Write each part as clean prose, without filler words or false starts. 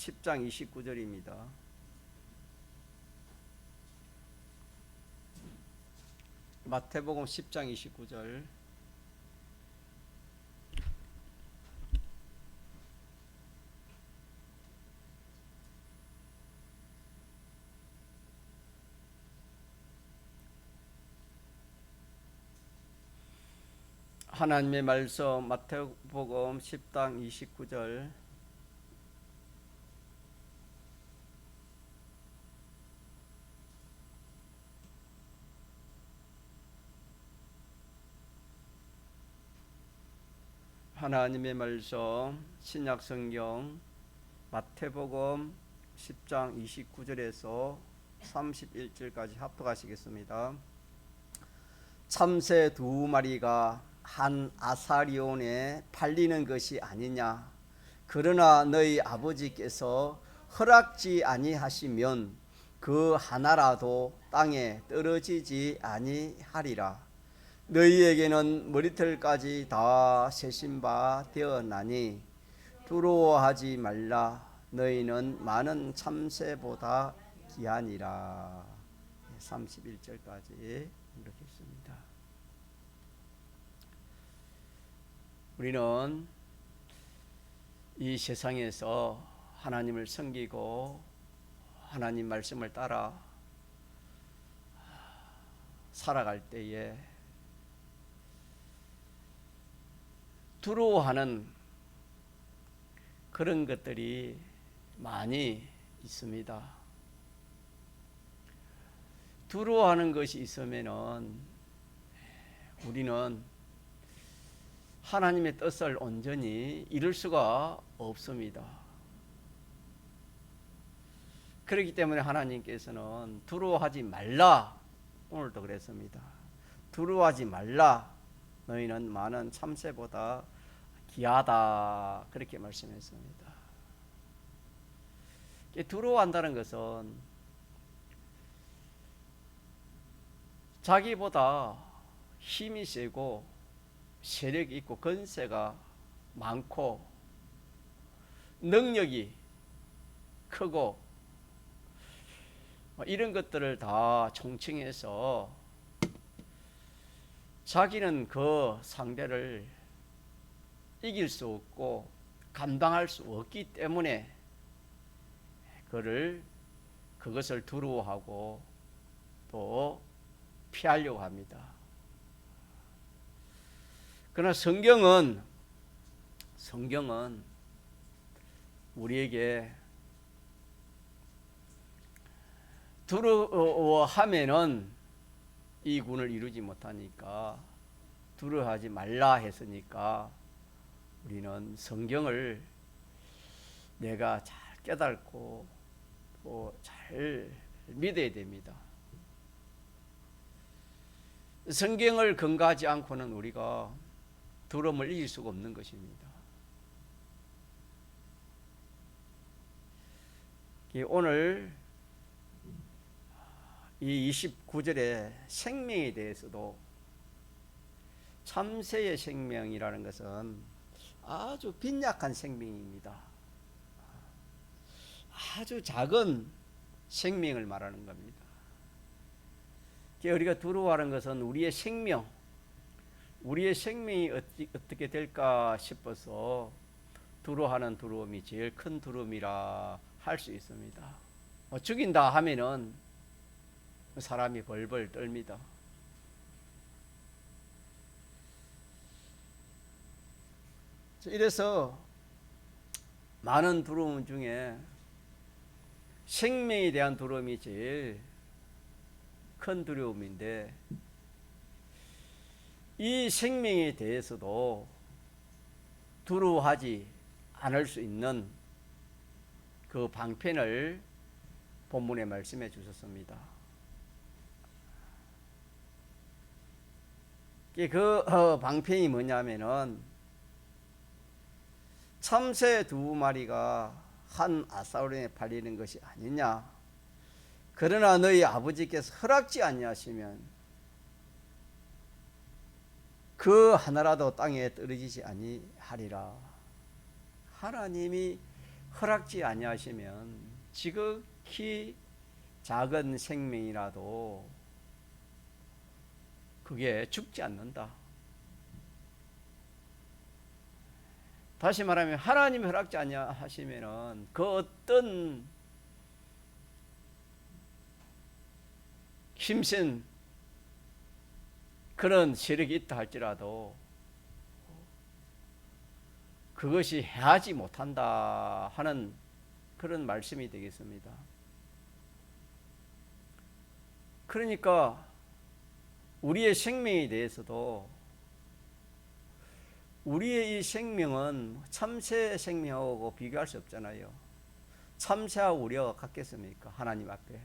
10장 29절입니다. 마태복음 10장 29절. 하나님의 말씀 마태복음 10장 29절. 하나님의 말씀 신약성경 마태복음 10장 29절에서 31절까지 합독하시겠습니다. 참새 두 마리가 한 아사리온에 팔리는 것이 아니냐. 그러나 너희 아버지께서 허락지 아니하시면 그 하나라도 땅에 떨어지지 아니하리라. 너희에게는 머리털까지 다 세신 바 되었나니 두려워하지 말라. 너희는 많은 참새보다 귀하니라. 31절까지 이렇게 있습니다. 우리는 이 세상에서 하나님을 섬기고 하나님 말씀을 따라 살아갈 때에 두려워하는 그런 것들이 많이 있습니다. 두려워하는 것이 있으면은 우리는 하나님의 뜻을 온전히 이룰 수가 없습니다. 그렇기 때문에 하나님께서는 두려워하지 말라. 오늘도 그랬습니다. 두려워하지 말라. 너희는 많은 참새보다 귀하다. 그렇게 말씀했습니다. 두려워한다는 것은 자기보다 힘이 세고 세력이 있고 권세가 많고 능력이 크고 이런 것들을 다 총칭해서 자기는 그 상대를 이길 수 없고 감당할 수 없기 때문에 그것을 두려워하고 또 피하려고 합니다. 그러나 성경은 우리에게 두려워하면은 이 군을 이루지 못하니까 두려워하지 말라 했으니까 우리는 성경을 내가 잘 깨닫고 또 잘 믿어야 됩니다. 성경을 근거하지 않고는 우리가 두려움을 이길 수가 없는 것입니다. 오늘 이 29절의 생명에 대해서도 참새의 생명이라는 것은 아주 빈약한 생명입니다. 아주 작은 생명을 말하는 겁니다. 우리가 두려워하는 것은 우리의 생명이 어떻게 될까 싶어서 두려워하는 두려움이 제일 큰 두려움이라 할 수 있습니다. 죽인다 하면은 사람이 벌벌 떨니다. 이래서 많은 두려움 중에 생명에 대한 두려움이 제일 큰 두려움인데 이 생명에 대해서도 두려워하지 않을 수 있는 그 방편을 본문에 말씀해 주셨습니다. 그 방편이 뭐냐면은 참새 두 마리가 한 아사리온에 팔리는 것이 아니냐. 그러나 너희 아버지께서 허락지 아니하시면 그 하나라도 땅에 떨어지지 아니하리라. 하나님이 허락지 아니하시면 지극히 작은 생명이라도 그게 죽지 않는다. 다시 말하면 하나님이 허락지 아니하시면은 그 어떤 힘센 그런 세력이 있다 할지라도 그것이 해하지 못한다 하는 그런 말씀이 되겠습니다. 그러니까 우리의 생명에 대해서도 우리의 이 생명은 참새 생명하고 비교할 수 없잖아요. 참새하고 우리가 같겠습니까? 하나님 앞에.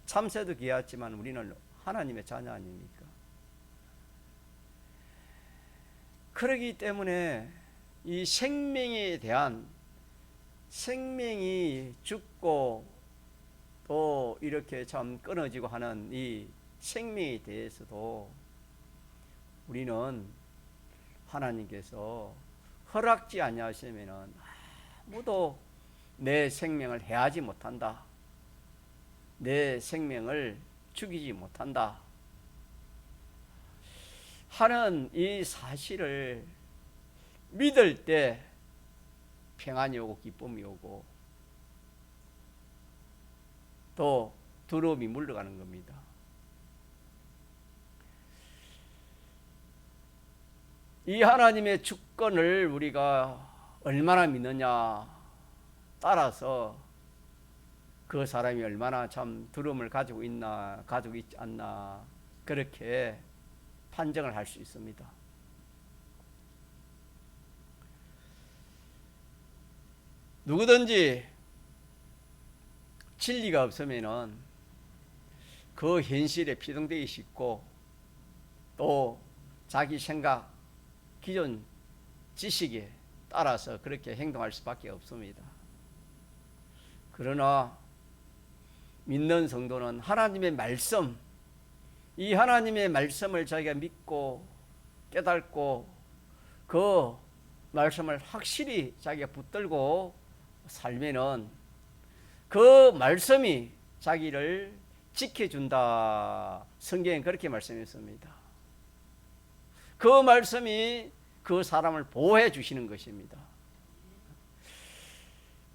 참새도 귀하지만 우리는 하나님의 자녀 아닙니까? 그러기 때문에 이 생명에 대한 생명이 죽고 또 이렇게 참 끊어지고 하는 이 생명에 대해서도 우리는 하나님께서 허락지 아니하시면은 아무도 내 생명을 해하지 못한다. 내 생명을 죽이지 못한다. 하는 이 사실을 믿을 때 평안이 오고 기쁨이 오고 또 두려움이 물러가는 겁니다. 이 하나님의 주권을 우리가 얼마나 믿느냐 따라서 그 사람이 얼마나 참 두려움을 가지고 있나 가지고 있지 않나 그렇게 판정을 할 수 있습니다. 누구든지 진리가 없으면은 그 현실에 피동되기 쉽고 또 자기 생각, 기존 지식에 따라서 그렇게 행동할 수밖에 없습니다. 그러나 믿는 성도는 하나님의 말씀, 이 하나님의 말씀을 자기가 믿고 깨닫고 그 말씀을 확실히 자기가 붙들고 살면은 그 말씀이 자기를 지켜준다. 성경에 그렇게 말씀했습니다. 그 말씀이 그 사람을 보호해 주시는 것입니다.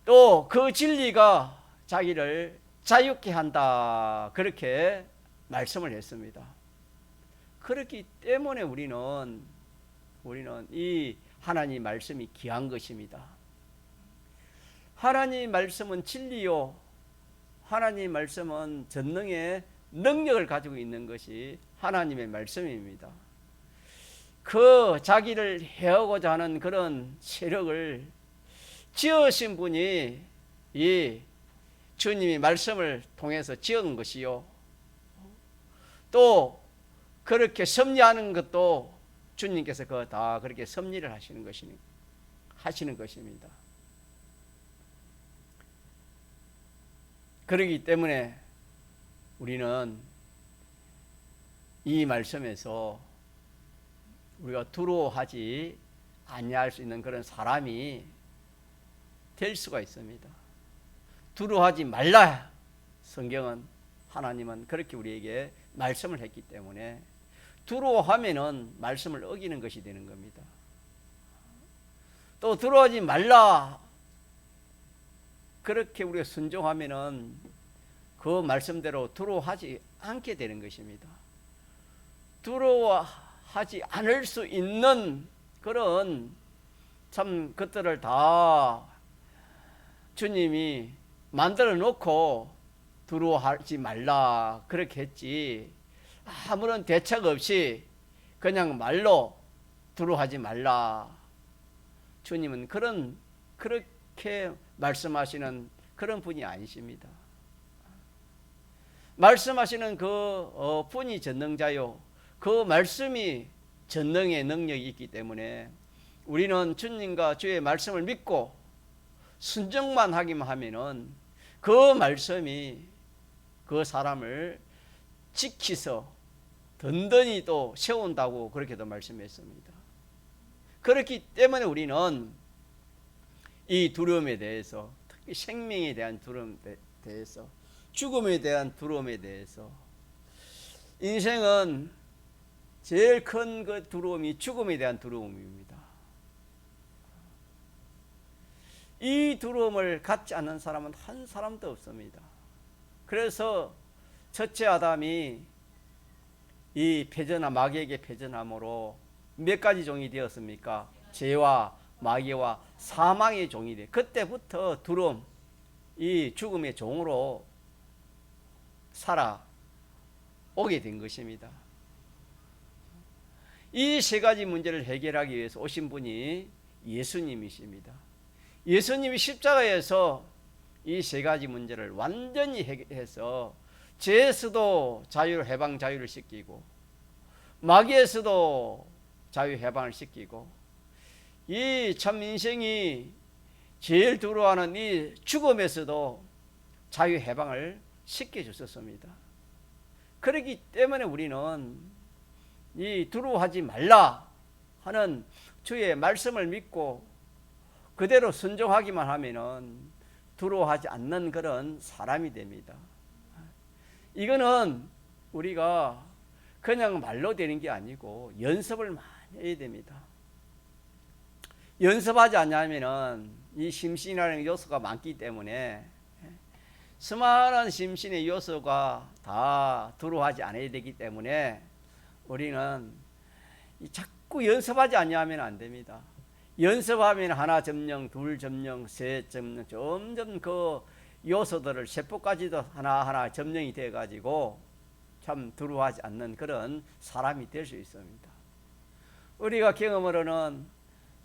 또 그 진리가 자기를 자유케 한다. 그렇게 말씀을 했습니다. 그렇기 때문에 우리는 이 하나님 말씀이 귀한 것입니다. 하나님 말씀은 진리요. 하나님 말씀은 전능의 능력을 가지고 있는 것이 하나님의 말씀입니다. 그 자기를 해하고자 하는 그런 세력을 지으신 분이 이 주님이 말씀을 통해서 지은 것이요. 또 그렇게 섭리하는 것도 주님께서 다 그렇게 섭리를 하시는 것입니다. 그렇기 때문에 우리는 이 말씀에서 우리가 두려워하지 아니할 수 있는 그런 사람이 될 수가 있습니다. 두려워하지 말라. 성경은 하나님은 그렇게 우리에게 말씀을 했기 때문에 두려워하면은 말씀을 어기는 것이 되는 겁니다. 또 두려워하지 말라. 그렇게 우리가 순종하면은 그 말씀대로 두려워하지 않게 되는 것입니다. 두려워하지 않을 수 있는 그런 참 것들을 다 주님이 만들어 놓고 두려워하지 말라 그렇게 했지, 아무런 대책 없이 그냥 말로 두려워하지 말라. 주님은 그렇게 말씀하시는 그런 분이 아니십니다. 말씀하시는 그 분이 전능자요. 그 말씀이 전능의 능력이 있기 때문에 우리는 주님과 주의 말씀을 믿고 순종만 하기만 하면은 그 말씀이 그 사람을 지키서 든든히 또 세운다고 그렇게도 말씀했습니다. 그렇기 때문에 우리는 이 두려움에 대해서, 특히 생명에 대한 두려움에 대해서, 죽음에 대한 두려움에 대해서, 인생은 제일 큰 그 두려움이 죽음에 대한 두려움입니다. 이 두려움을 갖지 않는 사람은 한 사람도 없습니다. 그래서 첫째 아담이 이 패전함, 마귀에게 패전함으로 몇 가지 종이 되었습니까? 죄와 마귀와 사망의 종이 돼. 그때부터 두려움, 이 죽음의 종으로 살아오게 된 것입니다. 이 세 가지 문제를 해결하기 위해서 오신 분이 예수님이십니다. 예수님이 십자가에서 이 세 가지 문제를 완전히 해결해서 죄에서도 자유, 해방, 자유를 시키고, 마귀에서도 자유, 해방을 시키고, 이 참 인생이 제일 두려워하는 이 죽음에서도 자유, 해방을 시켜주셨습니다. 그렇기 때문에 우리는 이 두려워하지 말라 하는 주의 말씀을 믿고 그대로 순종하기만 하면은 두려워하지 않는 그런 사람이 됩니다. 이거는 우리가 그냥 말로 되는 게 아니고 연습을 많이 해야 됩니다. 연습하지 않냐면은 이 심신이라는 요소가 많기 때문에 수많은 심신의 요소가 다 두려워하지 않아야 되기 때문에 우리는 자꾸 연습하지 않냐면 안 됩니다. 연습하면 하나 점령, 둘 점령, 셋 점령, 점점 그 요소들을 세포까지도 하나하나 점령이 돼 가지고 참 두려워하지 않는 그런 사람이 될 수 있습니다. 우리가 경험으로는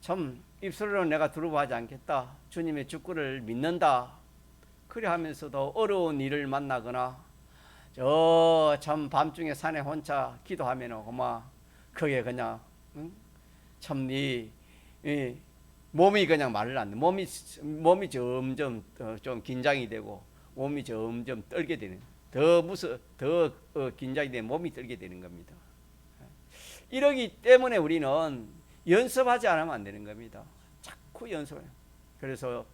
참 입술로는 내가 두려워하지 않겠다, 주님의 주권을 믿는다, 그래 하면서도 어려운 일을 만나거나 저 참 밤중에 산에 혼자 기도하면 그만 그게 그냥 참 몸이 그냥 말을 안 돼. 몸이 점점 좀 긴장이 되고 몸이 점점 떨게 되는, 더 긴장이 되면 몸이 떨게 되는 겁니다. 이러기 때문에 우리는 연습하지 않으면 안 되는 겁니다. 자꾸 연습해요. 그래서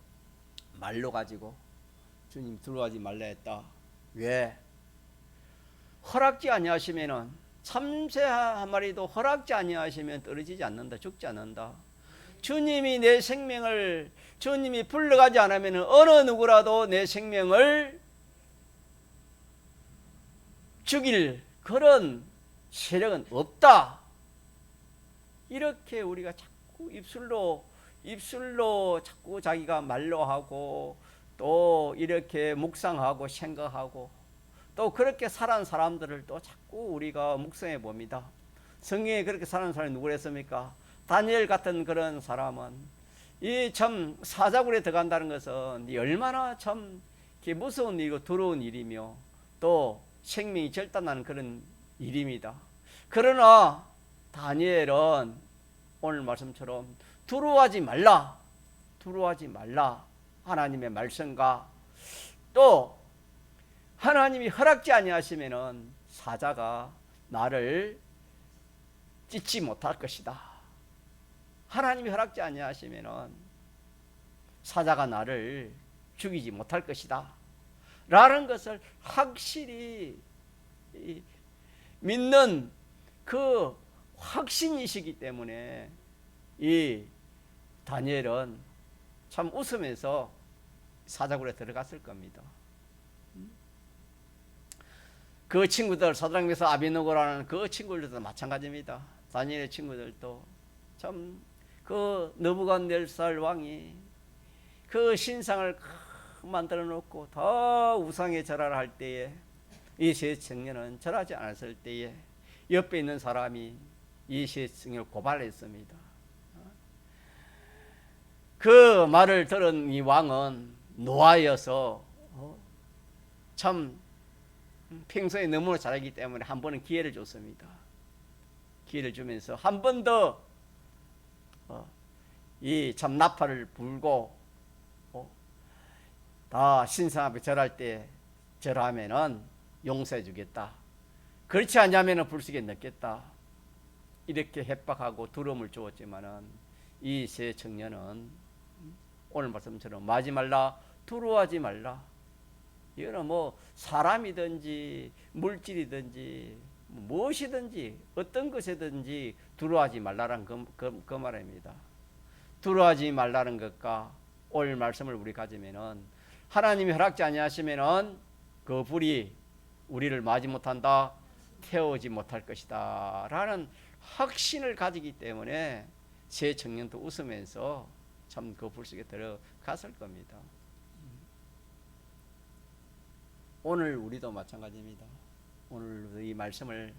말로 가지고 주님 두려워하지 말라 했다. 왜? 허락지 아니하시면은 참새 한 마리도 허락지 아니하시면 떨어지지 않는다, 죽지 않는다. 주님이 내 생명을, 주님이 불러가지 않으면 어느 누구라도 내 생명을 죽일 그런 세력은 없다. 이렇게 우리가 자꾸 입술로 자꾸 자기가 말로 하고 또 이렇게 묵상하고 생각하고 또 그렇게 살아온 사람들을 또 자꾸 우리가 묵상해 봅니다. 성경에 그렇게 살아온 사람이 누구랬습니까? 다니엘 같은 그런 사람은 이 참 사자굴에 들어간다는 것은 얼마나 참 무서운 일이고 두려운 일이며 또 생명이 절단나는 그런 일입니다. 그러나 다니엘은 오늘 말씀처럼 두려워하지 말라, 두려워하지 말라. 하나님의 말씀과 또 하나님이 허락지 아니하시면은 사자가 나를 찢지 못할 것이다. 하나님이 허락지 아니하시면은 사자가 나를 죽이지 못할 것이다. 라는 것을 확실히 믿는 그 확신이시기 때문에 이 다니엘은 참 웃으면서 사자굴에 들어갔을 겁니다. 그 친구들, 사드락메삭 아벳느고라는 그 친구들도 마찬가지입니다. 다니엘의 친구들도 참 그 느부갓네살 왕이 그 신상을 만들어 놓고 더 우상에 절하라 할 때에 이 세 청년은 절하지 않았을 때에 옆에 있는 사람이 이 세 청년을 고발했습니다. 그 말을 들은 이 왕은 노하여서 참 평소에 너무나 잘하기 때문에 한 번은 기회를 줬습니다. 기회를 주면서 한 번 더 이 참 나팔을 불고 다 신상 앞에 절할 때 절하면은 용서해 주겠다. 그렇지 않냐면은 불식에 넣겠다. 이렇게 협박하고 두려움을 주었지만은 이 세 청년은 오늘 말씀처럼 마지 말라, 두려워하지 말라. 이거는 뭐 사람이든지 물질이든지 무엇이든지 어떤 것이든지 두려워하지 말라는 그 말입니다. 두려워하지 말라는 것과 오늘 말씀을 우리 가지면은 하나님이 허락지 아니하시면은 그 불이 우리를 마지 못한다, 태우지 못할 것이다 라는 확신을 가지기 때문에 새 청년도 웃으면서 참 그 불 속에 들어갔을 겁니다. 오늘 우리도 마찬가지입니다. 오늘 이 말씀을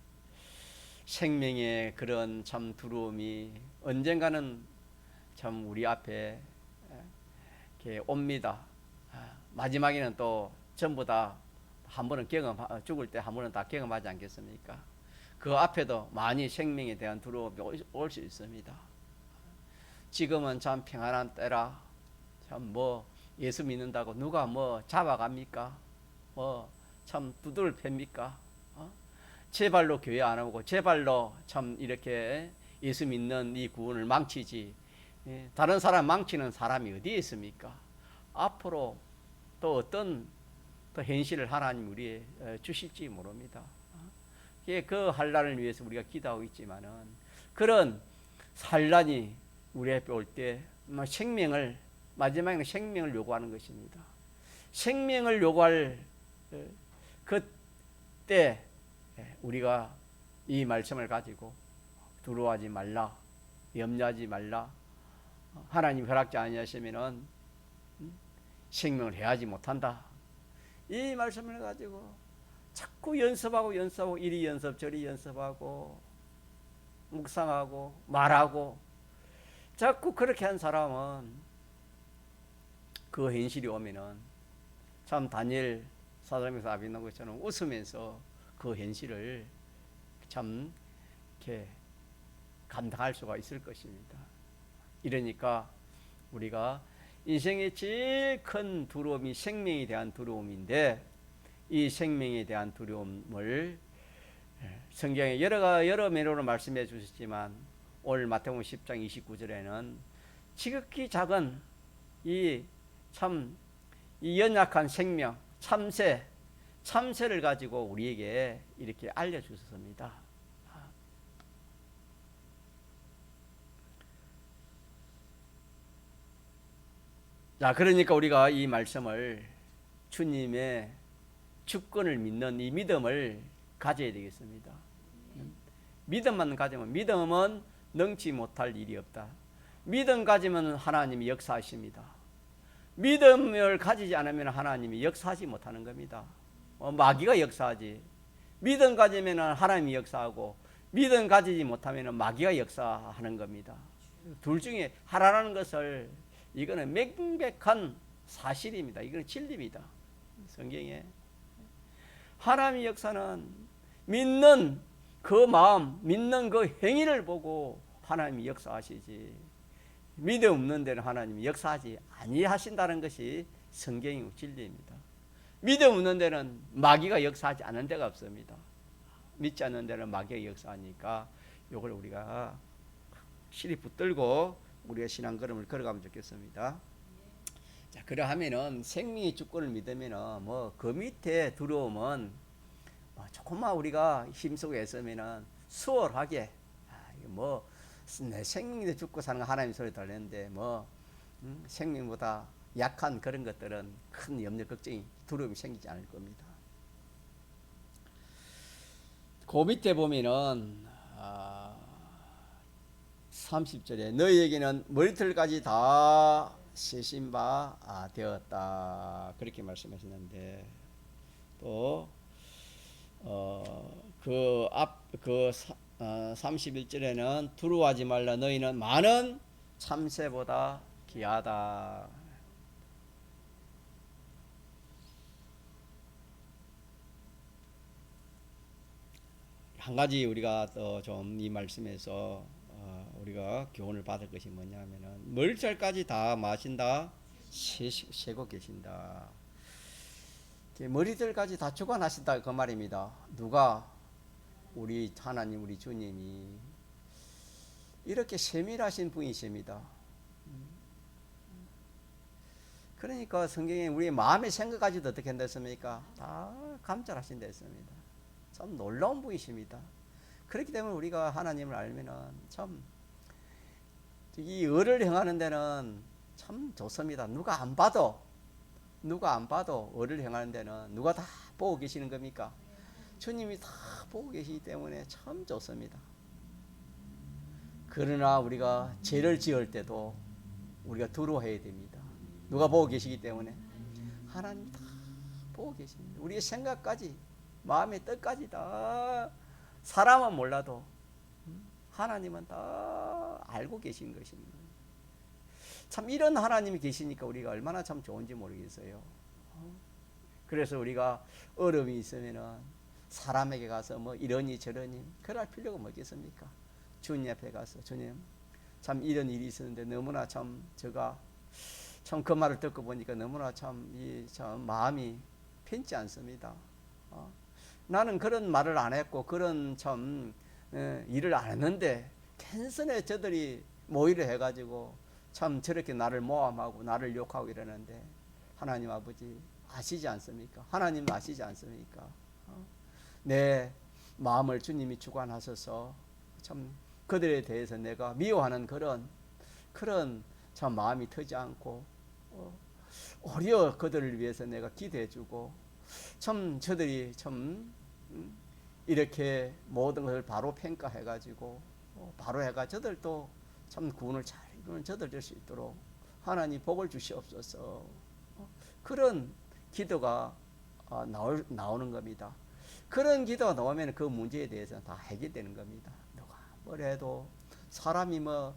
생명의 그런 참 두려움이 언젠가는 참 우리 앞에 이렇게 옵니다. 마지막에는 또 전부 다 한 번은 죽을 때 한 번은 다 경험하지 않겠습니까? 그 앞에도 많이 생명에 대한 두려움이 올 수 있습니다. 지금은 참 평안한 때라 참 뭐 예수 믿는다고 누가 뭐 잡아갑니까? 참 두들 팹니까? 제 발로 교회 안 오고 제 발로 참 이렇게 예수 믿는 이 구원을 망치지 다른 사람 망치는 사람이 어디에 있습니까? 앞으로 또 어떤 또 현실을 하나님 우리에 주실지 모릅니다. 그 환난을 위해서 우리가 기도하고 있지만은 그런 환난이 우리 앞에 올 때 생명을 마지막에는 생명을 요구하는 것입니다. 생명을 요구할 그때 우리가 이 말씀을 가지고 두려워하지 말라, 염려하지 말라, 하나님 허락지 아니하시면은 생명을 해하지 못한다. 이 말씀을 가지고 자꾸 연습하고 이리 연습 저리 연습하고 묵상하고 말하고 자꾸 그렇게 한 사람은 그 현실이 오면은 참 다니엘 사람에서 아비나고처럼 웃으면서 그 현실을 참 이렇게 감당할 수가 있을 것입니다. 이러니까 우리가 인생의 제일 큰 두려움이 생명에 대한 두려움인데 이 생명에 대한 두려움을 성경에 여러 매로로 말씀해 주셨지만 오늘 마태복음 10장 29절에는 지극히 작은 이 연약한 생명 참새를 가지고 우리에게 이렇게 알려주셨습니다. 자, 그러니까 우리가 이 말씀을 주님의 주권을 믿는 이 믿음을 가져야 되겠습니다. 믿음만 가지면 믿음은 능치 못할 일이 없다. 믿음 가지면 하나님이 역사하십니다. 믿음을 가지지 않으면 하나님이 역사하지 못하는 겁니다. 마귀가 역사하지. 믿음 가지면 하나님이 역사하고 믿음 가지지 못하면 마귀가 역사하는 겁니다. 둘 중에 하나라는 것을 이거는 명백한 사실입니다. 이거는 진리입니다. 성경에 하나님의 역사는 믿는 그 마음, 믿는 그 행위를 보고 하나님이 역사하시지 믿음 없는 데는 하나님이 역사하지 아니하신다는 것이 성경의 진리입니다. 믿음 없는 데는 마귀가 역사하지 않은 데가 없습니다. 믿지 않는 데는 마귀가 역사하니까 이걸 우리가 실히 붙들고 우리가 신앙 걸음을 걸어가면 좋겠습니다. 자, 그러하면은 생명의 주권을 믿으면은 뭐 그 밑에 두려움은 조금만 우리가 힘쓰고 애쓰면은 수월하게 내 생명이 죽고 사는 거 하나님 소리 들리는데 생명보다 약한 그런 것들은 큰 염려 걱정이 두려움이 생기지 않을 겁니다. 그 밑에 보면은 30절에 너희에게는 머리털까지 다 세신 바 되었다 그렇게 말씀하셨는데 또 31절에는 두려워하지 말라 너희는 많은 참새보다 귀하다. 한 가지 우리가 또 좀 이 말씀에서 우리가 교훈을 받을 것이 뭐냐면은 머리털까지 다 마신다 세고 계신다. 머리들까지 다 주관하신다 그 말입니다. 누가? 우리 하나님 우리 주님이 이렇게 세밀하신 분이십니다. 그러니까 성경에 우리의 마음의 생각까지도 어떻게 한다습니까? 다 감찰하신다 했습니다. 참 놀라운 분이십니다. 그렇기 때문에 우리가 하나님을 알면은 참 이 의를 행하는 데는 참 좋습니다. 누가 안 봐도 의를 행하는 데는 누가 다 보고 계시는 겁니까? 주님이 다 보고 계시기 때문에 참 좋습니다. 그러나 우리가 죄를 지을 때도 우리가 두려워해야 됩니다. 누가 보고 계시기 때문에 하나님 다 보고 계십니다. 우리의 생각까지 마음의 뜻까지 다 사람은 몰라도 하나님은 다 알고 계신 것입니다. 참 이런 하나님이 계시니까 우리가 얼마나 참 좋은지 모르겠어요. 그래서 우리가 어려움이 있으면은 사람에게 가서 뭐 이러니 저러니 그럴 필요가 뭐겠습니까? 주님 앞에 가서 주님 참 이런 일이 있었는데 너무나 참 제가 참 그 말을 듣고 보니까 너무나 참 마음이 편치 않습니다. 나는 그런 말을 안 했고 그런 참 일을 안 했는데 괜스레 저들이 모의를 해가지고 참 저렇게 나를 모함하고 나를 욕하고 이러는데 하나님 아버지 아시지 않습니까? 하나님 아시지 않습니까? 내 마음을 주님이 주관하셔서 참 그들에 대해서 내가 미워하는 그런 참 마음이 터지 않고 오히려 그들을 위해서 내가 기도해주고 참 저들이 참 이렇게 모든 것을 바로 평가해가지고 바로 해가 저들도 참 구원을 잘 이루는 저들 될 수 있도록 하나님 복을 주시옵소서. 그런 기도가 나오는 겁니다. 그런 기도가 나오면 그 문제에 대해서는 다 해결되는 겁니다. 누가 뭐래도 사람이 뭐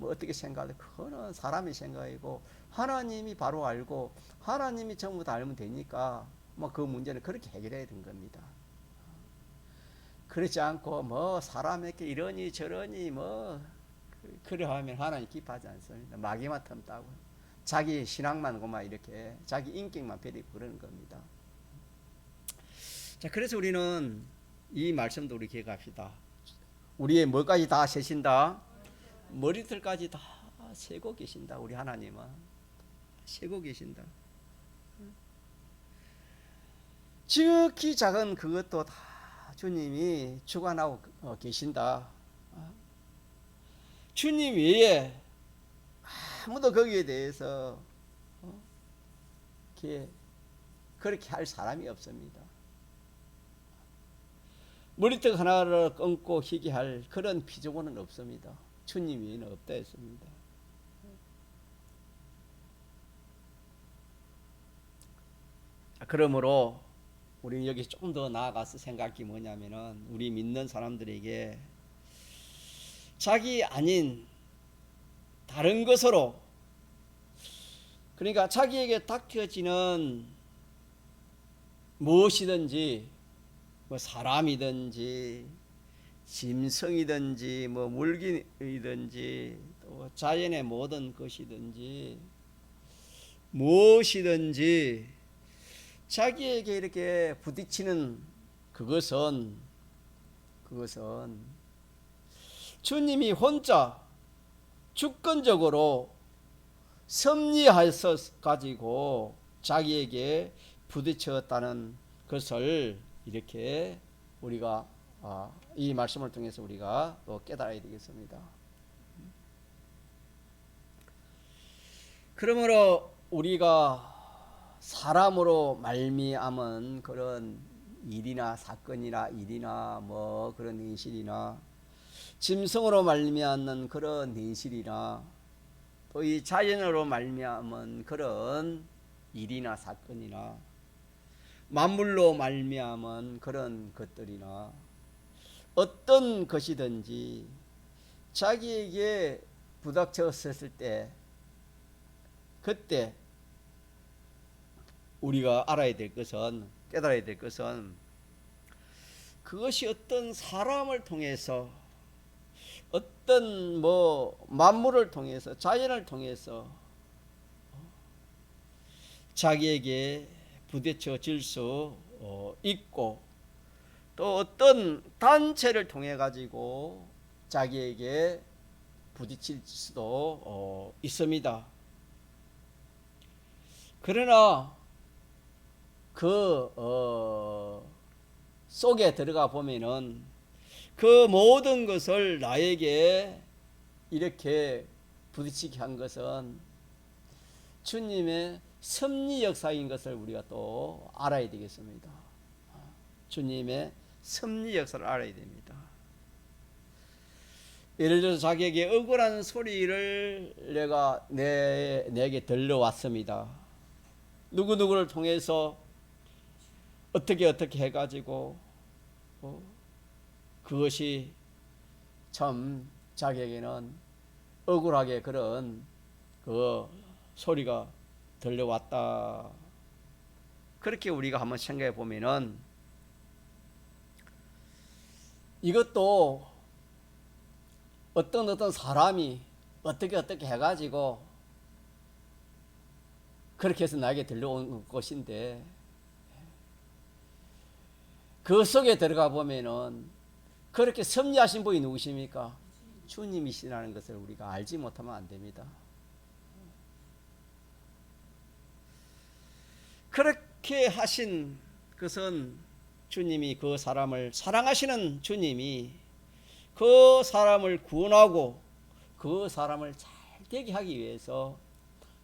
어떻게 생각해 그거는 사람의 생각이고 하나님이 바로 알고 하나님이 전부 다 알면 되니까 뭐 그 문제는 그렇게 해결해야 되는 겁니다. 그렇지 않고 뭐 사람에게 이러니 저러니 뭐 그래 하면 하나님 기뻐하지 않습니다. 마귀만 틈따고 자기 신앙만 고만 이렇게 자기 인격만 베리고 그러는 겁니다. 자, 그래서 우리는 이 말씀도 우리 기억합시다. 우리의 뭐까지 다 세신다? 머리털까지 다 세고 계신다. 우리 하나님은 세고 계신다. 지극히 작은 그것도 다 주님이 주관하고 계신다. 주님 외에 아무도 거기에 대해서 그렇게 할 사람이 없습니다. 머리털 하나를 끊고 희게 할 그런 피조물은 없습니다. 주님 외에는 없다 했습니다. 그러므로 우리 여기 조금 더 나아가서 생각이 뭐냐면은 우리 믿는 사람들에게 자기 아닌 다른 것으로 그러니까 자기에게 닥쳐지는 무엇이든지 뭐 사람이든지 짐승이든지 뭐 물기이든지 또 자연의 모든 것이든지 무엇이든지 자기에게 이렇게 부딪히는 그것은 주님이 혼자 주권적으로 섭리하여서 가지고 자기에게 부딪혔다는 것을 이렇게 우리가 이 말씀을 통해서 우리가 또 깨달아야 되겠습니다. 그러므로 우리가 사람으로 말미암은 그런 일이나 사건이나 일이나 뭐 그런 현실이나 짐승으로 말미암는 그런 현실이나 또 이 자연으로 말미암은 그런 일이나 사건이나 만물로 말미암은 그런 것들이나 어떤 것이든지 자기에게 부닥쳤을 때 그때 우리가 알아야 될 것은 깨달아야 될 것은 그것이 어떤 사람을 통해서 어떤 뭐 만물을 통해서 자연을 통해서 자기에게 부딪혀질 수 있고 또 어떤 단체를 통해 가지고 자기에게 부딪힐 수도 있습니다. 그러나 그 속에 들어가 보면은 그 모든 것을 나에게 이렇게 부딪히게 한 것은 주님의 섭리 역사인 것을 우리가 또 알아야 되겠습니다. 주님의 섭리 역사를 알아야 됩니다. 예를 들어서 자기에게 억울한 소리를 내게 들려왔습니다. 누구누구를 통해서 어떻게 해가지고 그것이 참 자기에게는 억울하게 그런 그 소리가 들려왔다. 그렇게 우리가 한번 생각해 보면은 이것도 어떤 사람이 어떻게 해가지고 그렇게 해서 나에게 들려온 것인데 그 속에 들어가 보면은 그렇게 섭리하신 분이 누구십니까? 주님이시라는 것을 우리가 알지 못하면 안 됩니다. 그렇게 하신 것은 주님이 그 사람을 사랑하시는 주님이 그 사람을 구원하고 그 사람을 잘 되게 하기 위해서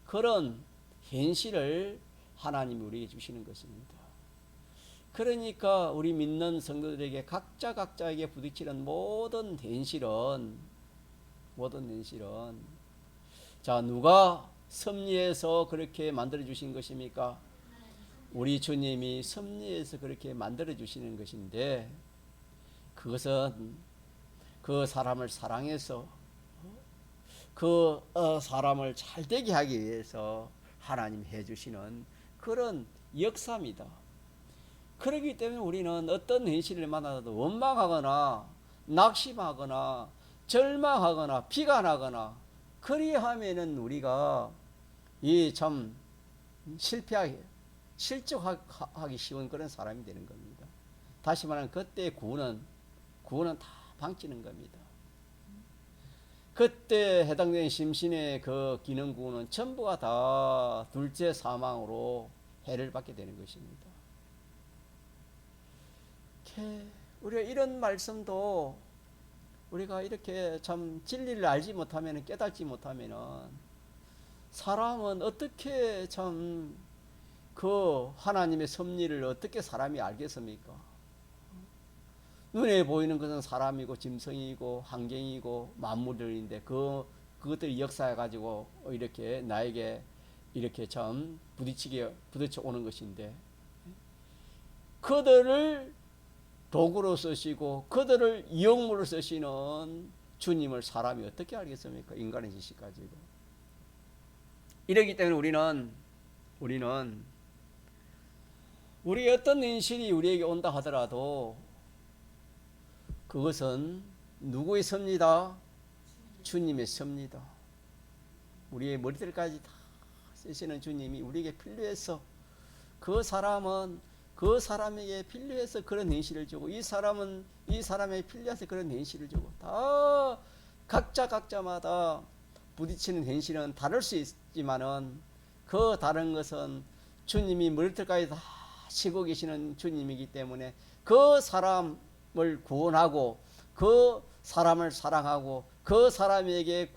그런 현실을 하나님이 우리에게 주시는 것입니다. 그러니까 우리 믿는 성도들에게 각자에게 부딪히는 모든 현실은 자, 누가 섭리해서 그렇게 만들어 주신 것입니까? 우리 주님이 섭리해서 그렇게 만들어 주시는 것인데 그것은 그 사람을 사랑해서 그 사람을 잘 되게 하기 위해서 하나님이 해주시는 그런 역사입니다. 그렇기 때문에 우리는 어떤 현실을 만나도 원망하거나 낙심하거나 절망하거나 비관하거나 그리하면은 우리가 이 참 실족하기 쉬운 그런 사람이 되는 겁니다. 다시 말하면 그때 구원은 다 방치는 겁니다. 그때 해당되는 심신의 그 기능 구원은 전부가 다 둘째 사망으로 해를 받게 되는 것입니다. 우리가 이런 말씀도 우리가 이렇게 참 진리를 알지 못하면 깨닫지 못하면 사람은 어떻게 참 그 하나님의 섭리를 어떻게 사람이 알겠습니까? 눈에 보이는 것은 사람이고 짐승이고 환경이고 만물들인데 그것들이 역사해 가지고 이렇게 나에게 이렇게 참 부딪혀 오는 것인데 그들을 도구로 쓰시고 그들을 이용물로 쓰시는 주님을 사람이 어떻게 알겠습니까? 인간의 지식 가지고. 이러기 때문에 우리는 우리 어떤 현실이 우리에게 온다 하더라도 그것은 누구의 섭니다? 주님의 섭니다. 우리의 머리들까지 다 쓰시는 주님이 우리에게 필요해서 그 사람은 그 사람에게 필요해서 그런 현실을 주고 이 사람은 이 사람에게 필요해서 그런 현실을 주고 다 각자마다 부딪히는 현실은 다를 수 있지만은 그 다른 것은 주님이 머리털까지 다 치고 계시는 주님이기 때문에 그 사람을 구원하고 그 사람을 사랑하고 그 사람에게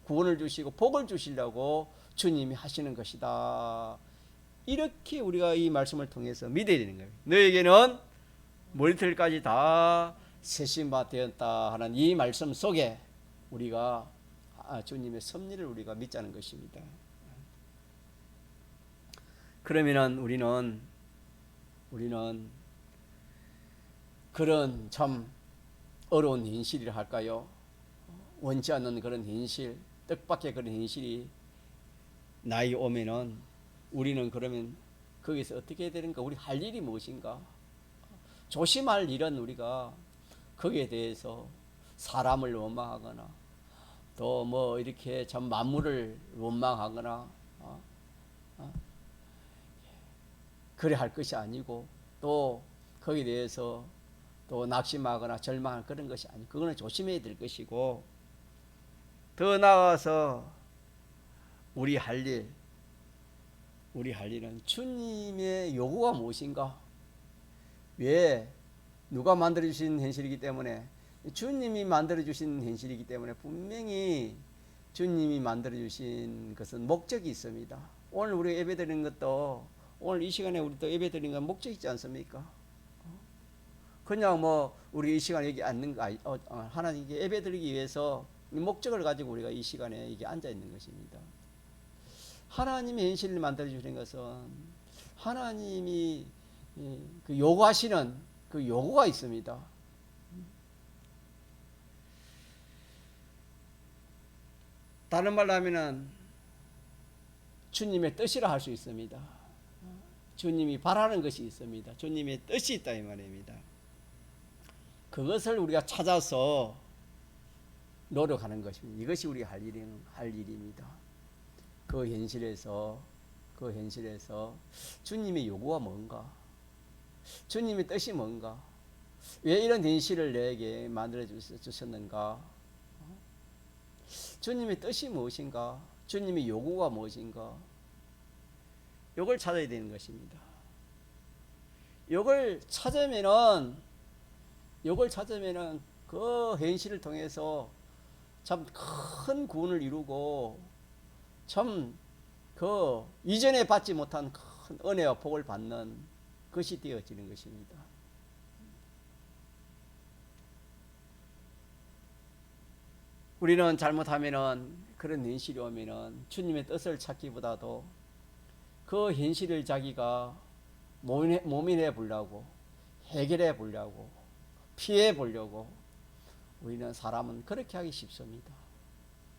구원을 주시고 복을 주시려고 주님이 하시는 것이다. 이렇게 우리가 이 말씀을 통해서 믿어야 되는 거예요. 너에게는 머리털까지 다 세신 바 되었다 하는 이 말씀 속에 우리가 주님의 섭리를 우리가 믿자는 것입니다. 그러면은 우리는 그런 참 어려운 현실이라 할까요? 원치 않는 그런 현실, 뜻밖의 그런 현실이 나에게 오면은 우리는 그러면 거기서 어떻게 해야 되는가? 우리 할 일이 무엇인가? 조심할 일은 우리가 거기에 대해서 사람을 원망하거나 또 뭐 이렇게 참 만물을 원망하거나 그래 할 것이 아니고 또 거기에 대해서 또 낙심하거나 절망할 그런 것이 아니고 그거는 조심해야 될 것이고 더 나아가서 우리 할 일 우리 할 일은 주님의 요구가 무엇인가? 왜? 누가 만들어주신 현실이기 때문에, 주님이 만들어주신 현실이기 때문에 분명히 주님이 만들어주신 것은 목적이 있습니다. 오늘 우리가 예배 드리는 것도, 오늘 이 시간에 우리 또 예배 드리는 건 목적이 있지 않습니까? 그냥 뭐 우리 이 시간에 여기 앉는 거 하나님께 예배 드리기 위해서 목적을 가지고 우리가 이 시간에 여기 앉아 있는 것입니다. 하나님의 현실을 만들어 주시는 것은 하나님이 그 요구하시는 그 요구가 있습니다. 다른 말로 하면은 주님의 뜻이라 할 수 있습니다. 주님이 바라는 것이 있습니다. 주님의 뜻이 있다 이 말입니다. 그것을 우리가 찾아서 노력하는 것입니다. 이것이 우리 할 일입니다. 그 현실에서 주님의 요구가 뭔가, 주님의 뜻이 뭔가, 왜 이런 현실을 내게 만들어 주셨는가, 주님의 뜻이 무엇인가, 주님의 요구가 무엇인가, 이걸 찾아야 되는 것입니다. 이걸 찾으면은 그 현실을 통해서 참 큰 구원을 이루고 참 그 이전에 받지 못한 큰 은혜와 복을 받는 것이 되어지는 것입니다. 우리는 잘못하면은 그런 현실이 오면은 주님의 뜻을 찾기보다도 그 현실을 자기가 모면해 보려고, 해결해 보려고, 피해 보려고, 우리는 사람은 그렇게 하기 쉽습니다.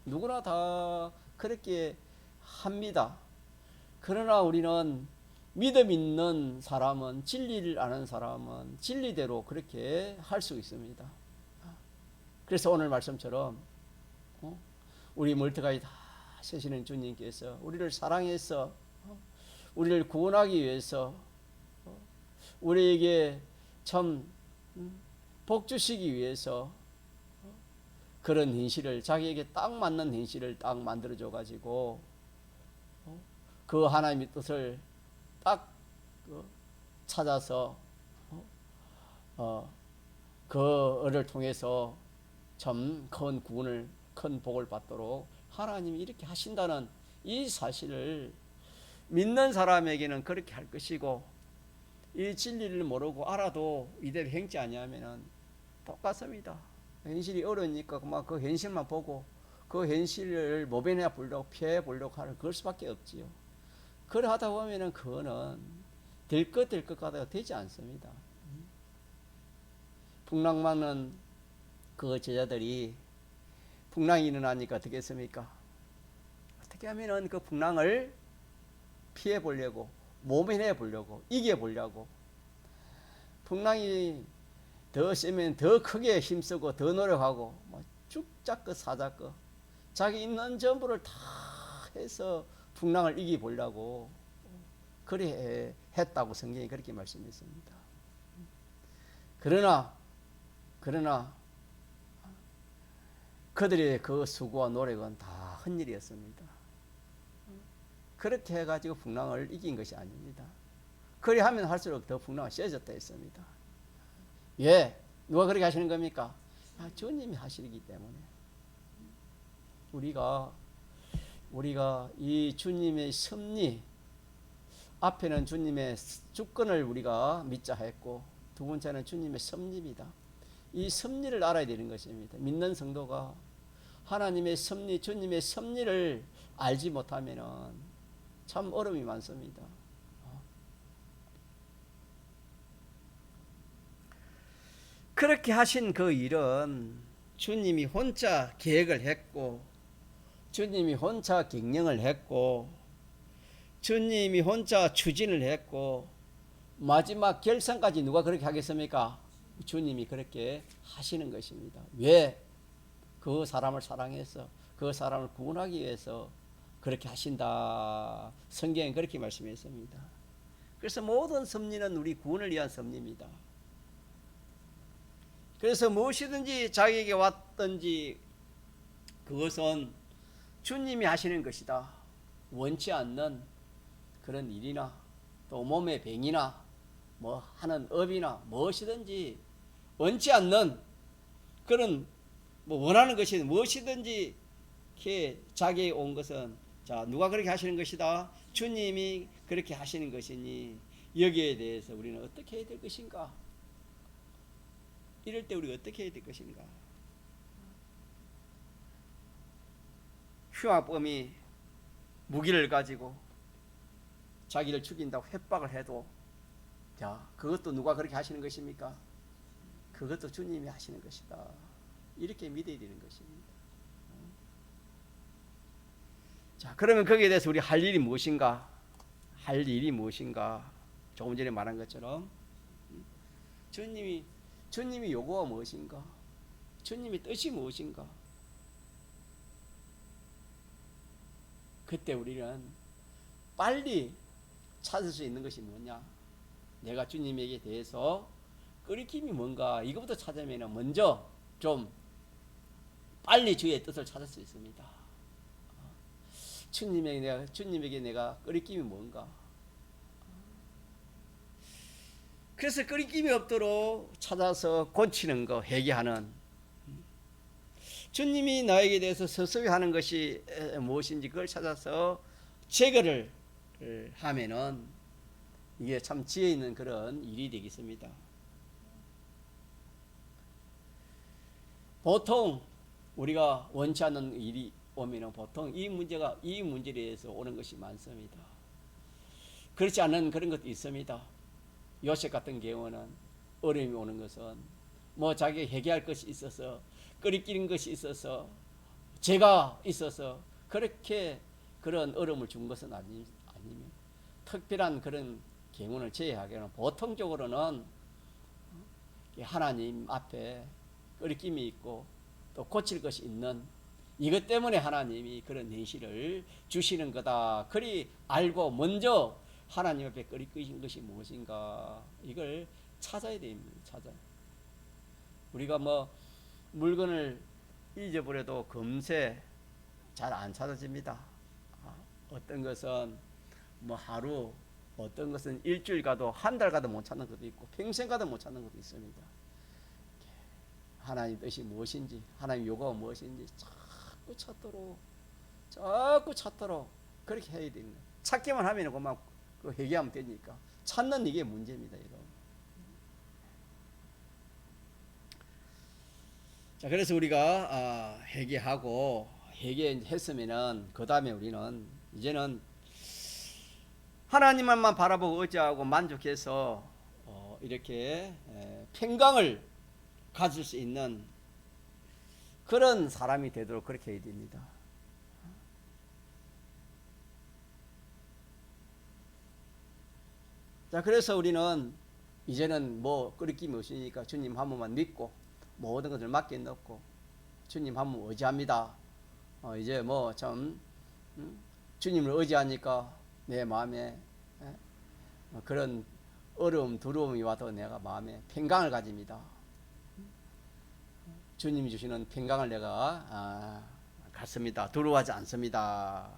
누구나 다 그렇게 합니다. 그러나 우리는 믿음 있는 사람은, 진리를 아는 사람은 진리대로 그렇게 할 수 있습니다. 그래서 오늘 말씀처럼 우리 멀쩡하게 다 세시는 주님께서 우리를 사랑해서 우리를 구원하기 위해서 우리에게 참 복 주시기 위해서 그런 현실을, 자기에게 딱 맞는 현실을 딱 만들어줘 가지고 그 하나님의 뜻을 딱 찾아서 그를 통해서 참 큰 구원을, 큰 복을 받도록 하나님이 이렇게 하신다는 이 사실을 믿는 사람에게는 그렇게 할 것이고, 이 진리를 모르고 알아도 이대로 행치 아니하면은 똑같습니다. 현실이 어려우니까 그만 그 현실만 보고 그 현실을 모면해 보려고, 피해 보려고 하는 그럴 수밖에 없지요. 그래 하다 보면은 그거는 될 것 가다가 되지 않습니다. 풍랑 맞는 그 제자들이 풍랑이 일어나니까 어떻게 했습니까? 어떻게 하면은 그 풍랑을 피해 보려고, 모면해 보려고, 이겨 보려고, 풍랑이 더 세면 더 크게 힘쓰고 더 노력하고 죽자껏 사자껏 자기 있는 전부를 다 해서 풍랑을 이겨 보려고 그래 했다고 성경이 그렇게 말씀했습니다. 그러나 그들의 그 수고와 노력은 다 헛일이었습니다. 그렇게 해가지고 풍랑을 이긴 것이 아닙니다. 그리 하면 할수록 더 풍랑이 세졌다 했습니다. 예, 누가 그렇게 하시는 겁니까? 주님이 하시기 때문에. 우리가 이 주님의 섭리, 앞에는 주님의 주권을 우리가 믿자 했고, 두 번째는 주님의 섭리입니다. 이 섭리를 알아야 되는 것입니다. 믿는 성도가 하나님의 섭리, 주님의 섭리를 알지 못하면 참 어려움이 많습니다. 그렇게 하신 그 일은 주님이 혼자 계획을 했고, 주님이 혼자 경영을 했고, 주님이 혼자 추진을 했고, 마지막 결산까지 누가 그렇게 하겠습니까? 주님이 그렇게 하시는 것입니다. 왜? 그 사람을 사랑해서 그 사람을 구원하기 위해서 그렇게 하신다. 성경에 그렇게 말씀했습니다. 그래서 모든 섭리는 우리 구원을 위한 섭리입니다. 그래서 무엇이든지 자기에게 왔든지 그것은 주님이 하시는 것이다. 원치 않는 그런 일이나 또 몸의 병이나 뭐 하는 업이나 무엇이든지 원치 않는 그런 뭐 원하는 것이 무엇이든지 이렇게 자기에게 온 것은 자 누가 그렇게 하시는 것이다. 주님이 그렇게 하시는 것이니 여기에 대해서 우리는 어떻게 해야 될 것인가? 이럴 때 우리가 어떻게 해야 될 것인가? 흉악범이 무기를 가지고 자기를 죽인다고 협박을 해도 자 그것도 누가 그렇게 하시는 것입니까? 그것도 주님이 하시는 것이다. 이렇게 믿어야 되는 것입니다. 자 그러면 거기에 대해서 우리 할 일이 무엇인가? 할 일이 무엇인가? 조금 전에 말한 것처럼 주님이 요구가 무엇인가? 주님의 뜻이 무엇인가? 그때 우리는 빨리 찾을 수 있는 것이 뭐냐? 내가 주님에게 대해서 끓이김이 뭔가 이것부터 찾으면 먼저 좀 빨리 주의 뜻을 찾을 수 있습니다. 주님에게 내가 끓이김이 뭔가? 그래서 끓이김이 없도록 찾아서 고치는 거, 회개하는 주님이 나에게 대해서 서서히 하는 것이 무엇인지 그걸 찾아서 제거를 하면은 이게 참 지혜 있는 그런 일이 되겠습니다. 보통 우리가 원치 않는 일이 오면은 보통 이 문제에 대해서 오는 것이 많습니다. 그렇지 않은 그런 것도 있습니다. 요셉 같은 경우는 어려움이 오는 것은 뭐 자기가 해결할 것이 있어서 끓이끼는 것이 있어서 죄가 있어서 그렇게 그런 어려움을 준 것은 아니면 특별한 그런 경우를 제외하기는 보통적으로는 하나님 앞에 끓이김이 있고 또 고칠 것이 있는 이것 때문에 하나님이 그런 현실을 주시는 거다. 그리 알고 먼저 하나님 앞에 끓이신 것이 무엇인가 이걸 찾아야 됩니다. 우리가 뭐 물건을 잊어버려도 금세 잘 안 찾아집니다. 어떤 것은 뭐 하루, 어떤 것은 일주일 가도 한 달 가도 못 찾는 것도 있고 평생 가도 못 찾는 것도 있습니다. 하나님 뜻이 무엇인지, 하나님 요구가 무엇인지 자꾸 찾도록 그렇게 해야 됩니다. 찾기만 하면 그만 회개하면 되니까 찾는 이게 문제입니다, 여러분. 자, 그래서 우리가 회개하고 회개했으면은 그 다음에 우리는 이제는 하나님만 바라보고 의지하고 만족해서 이렇게 평강을 가질 수 있는 그런 사람이 되도록 그렇게 해야 됩니다. 자, 그래서 우리는 이제는 뭐 끓이김이 없으니까 주님 한 분만 믿고 모든 것을 맡겨 놓고 주님 한 분 의지합니다. 이제 뭐 참 주님을 의지하니까 내 마음에 그런 어려움, 두려움이 와도 내가 마음에 평강을 가집니다. 주님이 주시는 평강을 내가 갖습니다. 두려워하지 않습니다.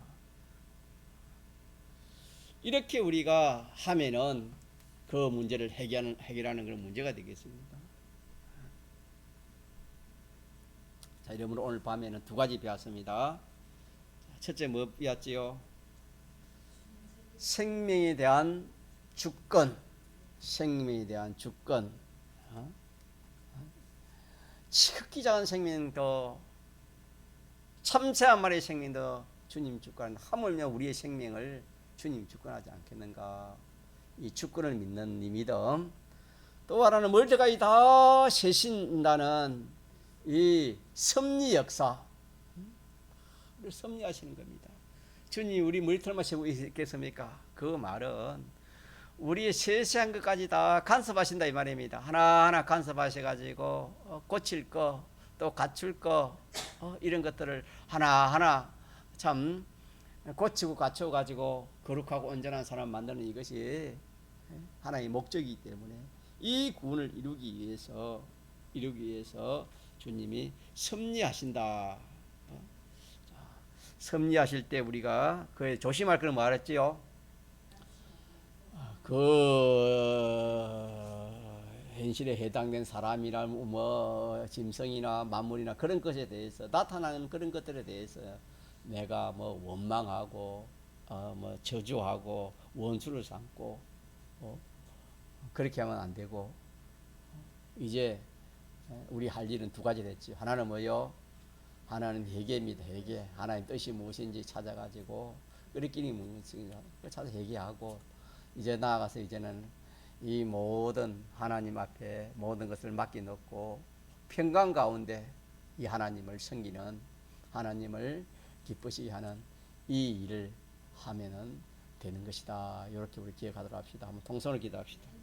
이렇게 우리가 하면은 그 문제를 해결하는 그런 문제가 되겠습니다. 자, 이러므로 오늘 밤에는 두 가지 배웠습니다. 첫째 뭐 배웠지요? 생명에 대한 주권, 생명에 대한 주권. 지극히 작은 생명도 참새 한 마리의 생명도 주님 주권, 하물며 우리의 생명을 주님 주권하지 않겠는가? 이 주권을 믿는 이 믿음. 또 하나는 멀대까지 다 세신다는 이 섭리 역사. 우리 섭리하시는 겁니다. 주님 우리 머리털만 세우고 있겠습니까? 그 말은 우리의 세세한 것까지 다 간섭하신다 이 말입니다. 하나하나 간섭하셔가지고 고칠 거, 또 갖출 거, 이런 것들을 하나하나 참 고치고 갖춰가지고 거룩하고 온전한 사람 만드는 이것이 하나의 목적이기 때문에 이 구원을 이루기 위해서 주님이 섭리하신다. 섭리하실 때 우리가 그에 조심할 걸 말했지요. 현실에 해당된 사람이나 뭐 짐승이나 만물이나 그런 것에 대해서 나타나는 그런 것들에 대해서 내가 뭐 원망하고 뭐 저주하고 원수를 삼고 그렇게 하면 안 되고 이제 우리 할 일은 두 가지 됐지. 하나는 뭐요? 하나는 회개입니다. 회개. 하나님 뜻이 무엇인지 찾아가지고 우리끼리 무엇인지 찾아 회개하고 이제 나아가서 이제는 이 모든 하나님 앞에 모든 것을 맡겨놓고 평강 가운데 이 하나님을 섬기는 하나님을 기쁘시게 하는 이 일을 하면은 되는 것이다. 이렇게 우리 기억하도록 합시다. 한번 통성을 기도합시다.